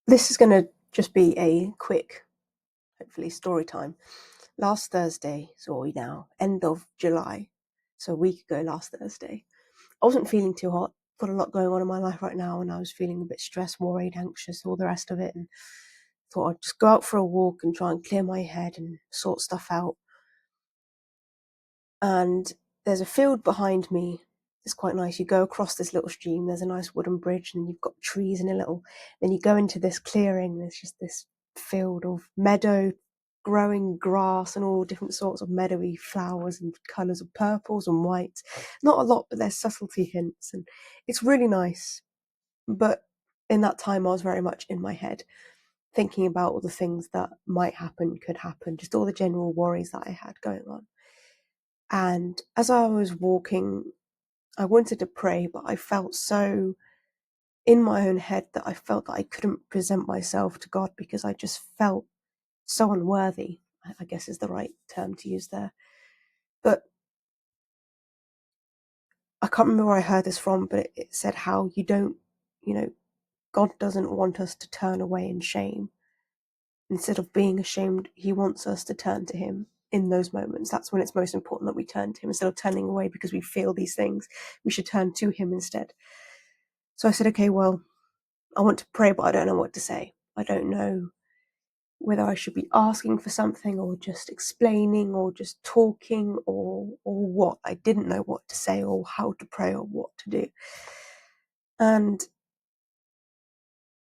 This is going to just be a quick, hopefully, story time. Last Thursday, so now, end of July, so a week ago last Thursday, I wasn't feeling too hot. Got a lot going on in my life right now, and I was feeling a bit stressed, worried, anxious, all the rest of it, and thought I'd just go out for a walk and try and clear my head and sort stuff out. And there's a field behind me. It's quite nice. You go across this little stream, there's a nice wooden bridge, and you've got trees in a little. Then you go into this clearing, there's just this field of meadow, growing grass, and all different sorts of meadowy flowers and colours of purples and whites. Not a lot, but there's subtlety hints, and it's really nice. But in that time, I was very much in my head, thinking about all the things that might happen, could happen, just all the general worries that I had going on. And as I was walking, I wanted to pray, but I felt so in my own head that I felt that I couldn't present myself to God because I just felt so unworthy, I guess is the right term to use there. But I can't remember where I heard this from, but it said how God doesn't want us to turn away in shame. Instead of being ashamed, he wants us to turn to him in those moments. That's when it's most important that we turn to him. Instead of turning away because we feel these things, we should turn to him instead. So I said, okay, well, I want to pray, but I don't know what to say. I don't know whether I should be asking for something or just explaining or just talking or what. I didn't know what to say or how to pray or what to do. And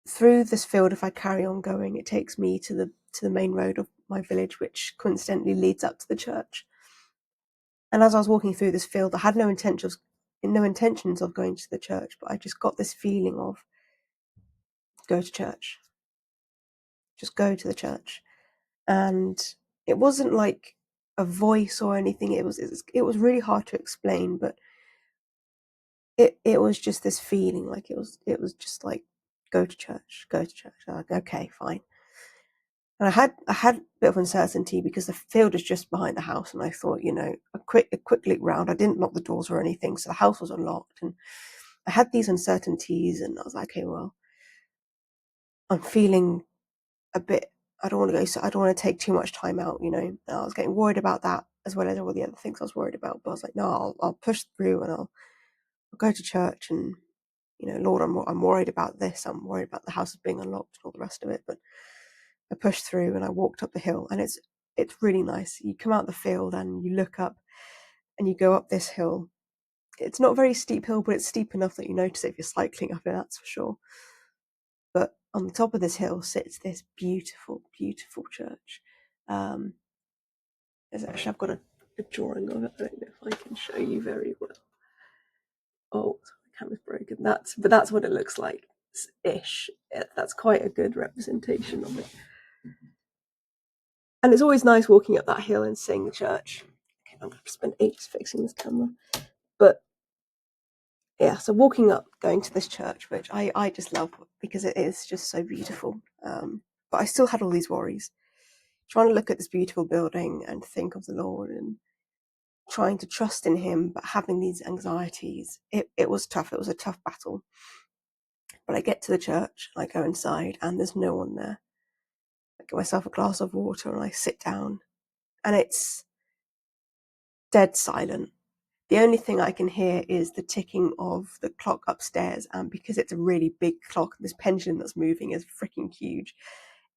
through this field, if I carry on going, it takes me to the main road of my village, which coincidentally leads up to the church. And as I was walking through this field, I had no intentions of going to the church, but I just got this feeling of go to church. Just go to the church. And it wasn't like a voice or anything. It was really hard to explain, but it was just this feeling, like it was just like go to church. Like, okay, fine. And I had a bit of uncertainty because the field is just behind the house, and I thought, a quick look round. I didn't lock the doors or anything, so the house was unlocked, and I had these uncertainties, and I was like, okay, well, I'm feeling a bit. I don't want to go. So I don't want to take too much time out. And I was getting worried about that as well as all the other things I was worried about. But I was like, no, I'll push through, and I'll go to church, and Lord, I'm worried about this. I'm worried about the house being unlocked and all the rest of it. But I pushed through, and I walked up the hill, and it's really nice. You come out the field and you look up, and you go up this hill. It's not a very steep hill, but it's steep enough that you notice it if you're cycling up it, that's for sure. But on the top of this hill sits this beautiful, beautiful church. I've got a drawing of it. I don't know if I can show you very well. Oh, the camera's broken. That's what it looks like ish. That's quite a good representation of it. And it's always nice walking up that hill and seeing the church. Okay, I'm going to spend ages fixing this camera. But yeah, so walking up, going to this church, which I just love because it is just so beautiful. But I still had all these worries. Trying to look at this beautiful building and think of the Lord and trying to trust in him, but having these anxieties. It was tough. It was a tough battle. But I get to the church, I go inside, and there's no one there. I get myself a glass of water and I sit down, and it's dead silent. The only thing I can hear is the ticking of the clock upstairs, and because it's a really big clock, this pendulum that's moving is freaking huge.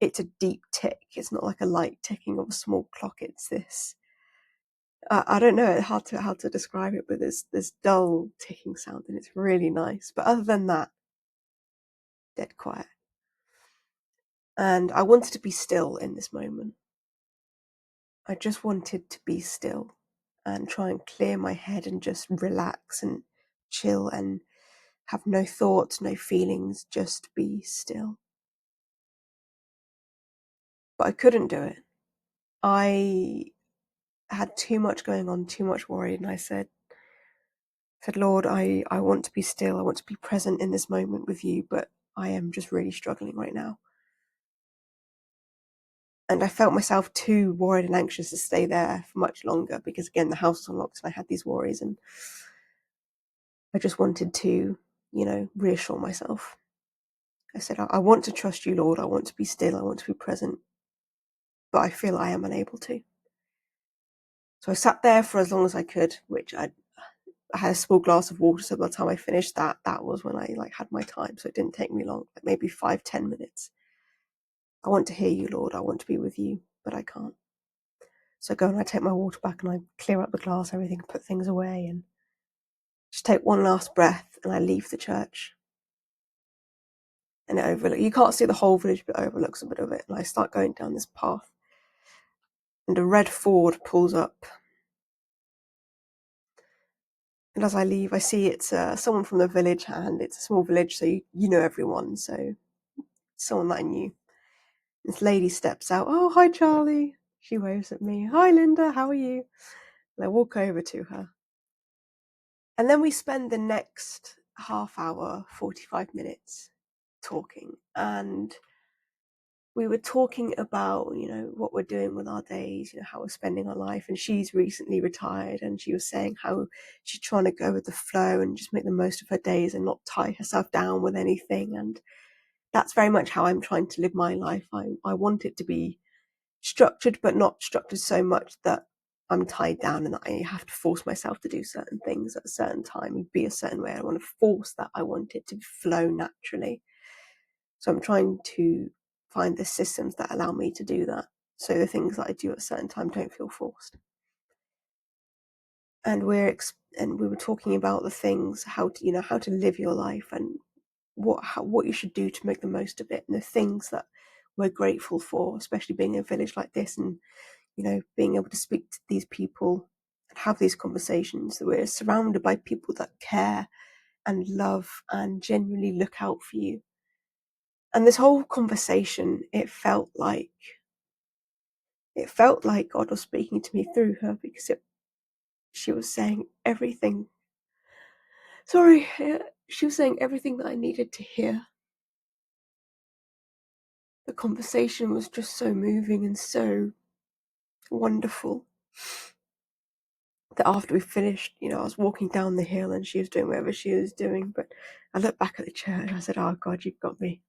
It's a deep tick. It's not like a light ticking of a small clock. It's this. I don't know how to describe it, but there's this dull ticking sound, and it's really nice. But other than that, dead quiet. And I wanted to be still in this moment. I just wanted to be still and try and clear my head and just relax and chill and have no thoughts, no feelings, just be still. But I couldn't do it. I had too much going on, too much worried, and I said, Lord, I want to be still. I want to be present in this moment with you, but I am just really struggling right now. And I felt myself too worried and anxious to stay there for much longer because, again, the house was unlocked and I had these worries, and I just wanted to, reassure myself. I said, I want to trust you, Lord. I want to be still. I want to be present. But I feel I am unable to. So I sat there for as long as I could, which I had a small glass of water. So by the time I finished that was when I had my time. So it didn't take me long, maybe 5-10 minutes. I want to hear you, Lord. I want to be with you, but I can't. So I go and I take my water back and I clear up the glass, everything, put things away, and just take one last breath, and I leave the church. And it overlooks, you can't see the whole village, but it overlooks a bit of it. And I start going down this path, and a red Ford pulls up. And as I leave, I see it's someone from the village, and it's a small village, so you know everyone. So someone that I knew. This lady steps out. Oh, hi, Charlie. She waves at me. Hi, Linda. How are you? And I walk over to her. And then we spend the next half hour, 45 minutes talking. And we were talking about, what we're doing with our days, how we're spending our life. And she's recently retired, and she was saying how she's trying to go with the flow and just make the most of her days and not tie herself down with anything. And that's very much how I'm trying to live my life. I want it to be structured, but not structured so much that I'm tied down and that I have to force myself to do certain things at a certain time and be a certain way. I want to force that. I want it to flow naturally. So I'm trying to find the systems that allow me to do that. So the things that I do at a certain time don't feel forced. And we were talking about the things, how to live your life, and what you should do to make the most of it, and the things that we're grateful for, especially being in a village like this, and being able to speak to these people and have these conversations, that we're surrounded by people that care and love and genuinely look out for you. And this whole conversation, it felt like God was speaking to me through her, because she was saying everything. She was saying everything that I needed to hear. The conversation was just so moving and so wonderful that after we finished, I was walking down the hill and she was doing whatever she was doing, but I looked back at the chair and I said, oh God, you've got me.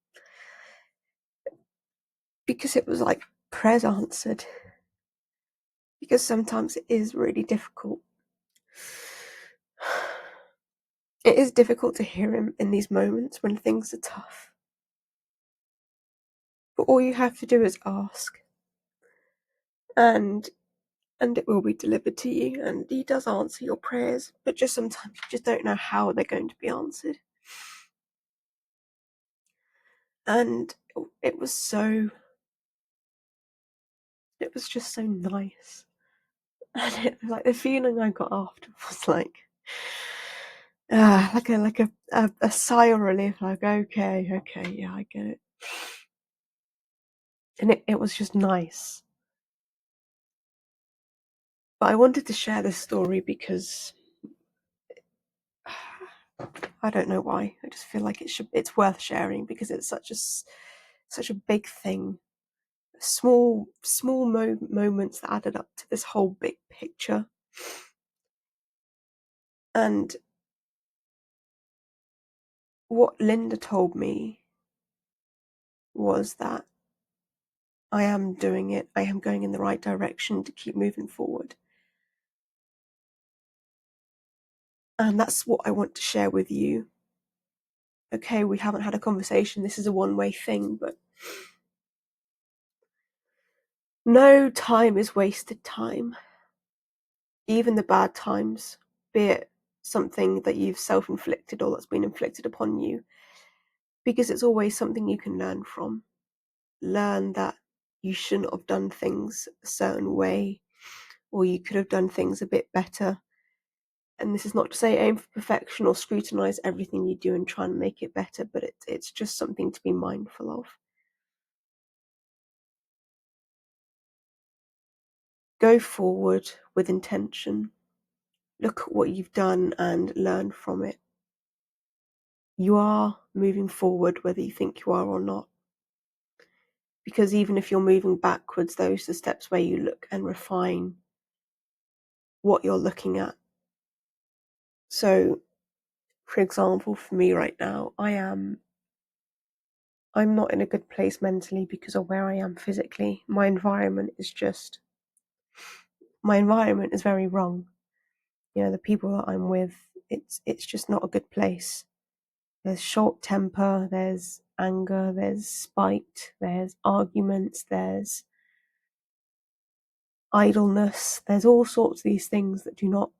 Because it was like prayers answered. Because sometimes it is really difficult. It is difficult to hear him in these moments when things are tough. But all you have to do is ask. And it will be delivered to you. And he does answer your prayers, but just sometimes you just don't know how they're going to be answered. And it was just so nice. And the feeling I got after was like a sigh of relief, like, okay, yeah, I get it. And it was just nice. But I wanted to share this story because I don't know why. I just feel like it's worth sharing, because it's such a big thing. Small moments that added up to this whole big picture. And what Linda told me was that I am doing it. I am going in the right direction to keep moving forward. And that's what I want to share with you. Okay, we haven't had a conversation. This is a one-way thing, but no time is wasted time. Even the bad times, be it something that you've self-inflicted or that's been inflicted upon you, because it's always something you can learn from. Learn that you shouldn't have done things a certain way, or you could have done things a bit better. And this is not to say aim for perfection or scrutinize everything you do and try and make it better, but it's just something to be mindful of. Go forward with intention. Look at what you've done and learn from it. You are moving forward whether you think you are or not. Because even if you're moving backwards, those are the steps where you look and refine what you're looking at. So, for example, for me right now, I am I'm not in a good place mentally because of where I am physically. My environment is very wrong. You know, the people that I'm with, it's just not a good place. There's short temper, there's anger, there's spite, there's arguments, there's idleness, there's all sorts of these things that do not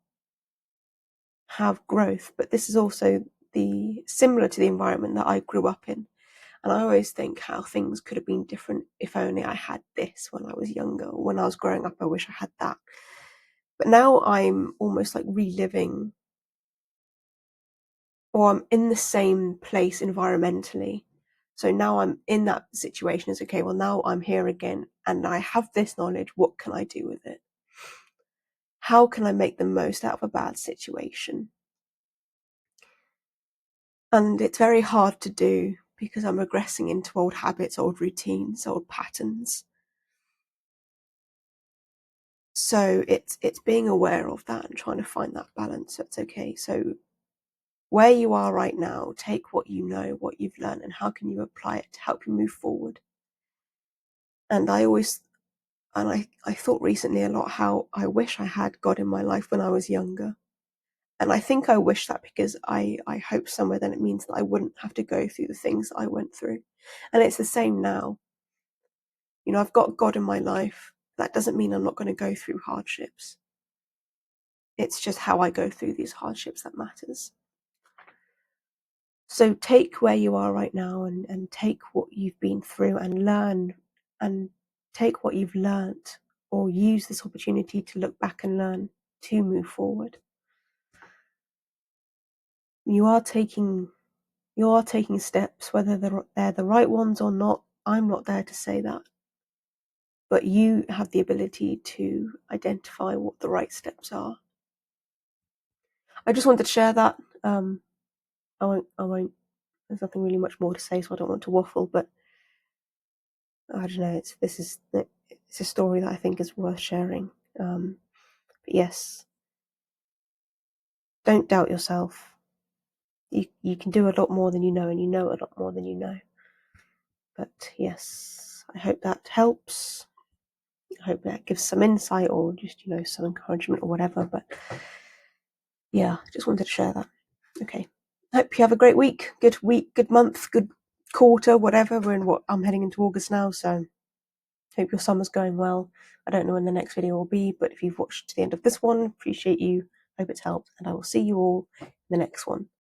have growth. But this is also similar to the environment that I grew up in. And I always think how things could have been different if only I had this when I was younger. Or when I was growing up, I wish I had that. But now I'm almost like reliving, or I'm in the same place environmentally. So now I'm in that situation as, okay, well, now I'm here again and I have this knowledge. What can I do with it? How can I make the most out of a bad situation? And it's very hard to do because I'm regressing into old habits, old routines, old patterns. So it's being aware of that and trying to find that balance. So it's okay. So where you are right now, take what you know, what you've learned, and how can you apply it to help you move forward. And I thought recently a lot how I wish I had God in my life when I was younger. And I think I wish that because I hope somewhere then it means that I wouldn't have to go through the things that I went through. And it's the same now. You know, I've got God in my life. That doesn't mean I'm not going to go through hardships. It's just how I go through these hardships that matters. So take where you are right now and take what you've been through and learn, and take what you've learned, or use this opportunity to look back and learn to move forward. You are taking steps, whether they're the right ones or not. I'm not there to say that. But you have the ability to identify what the right steps are. I just wanted to share that. I won't, there's nothing really much more to say, so I don't want to waffle, but I don't know, it's a story that I think is worth sharing. But yes, don't doubt yourself. You can do a lot more than you know, and you know a lot more than you know. But yes, I hope that helps. I hope that gives some insight or just, some encouragement or whatever. But yeah, just wanted to share that. Okay. Hope you have a great week, good month, good quarter, whatever. I'm heading into August now, so hope your summer's going well. I don't know when the next video will be, but if you've watched to the end of this one, appreciate you. Hope it's helped, and I will see you all in the next one.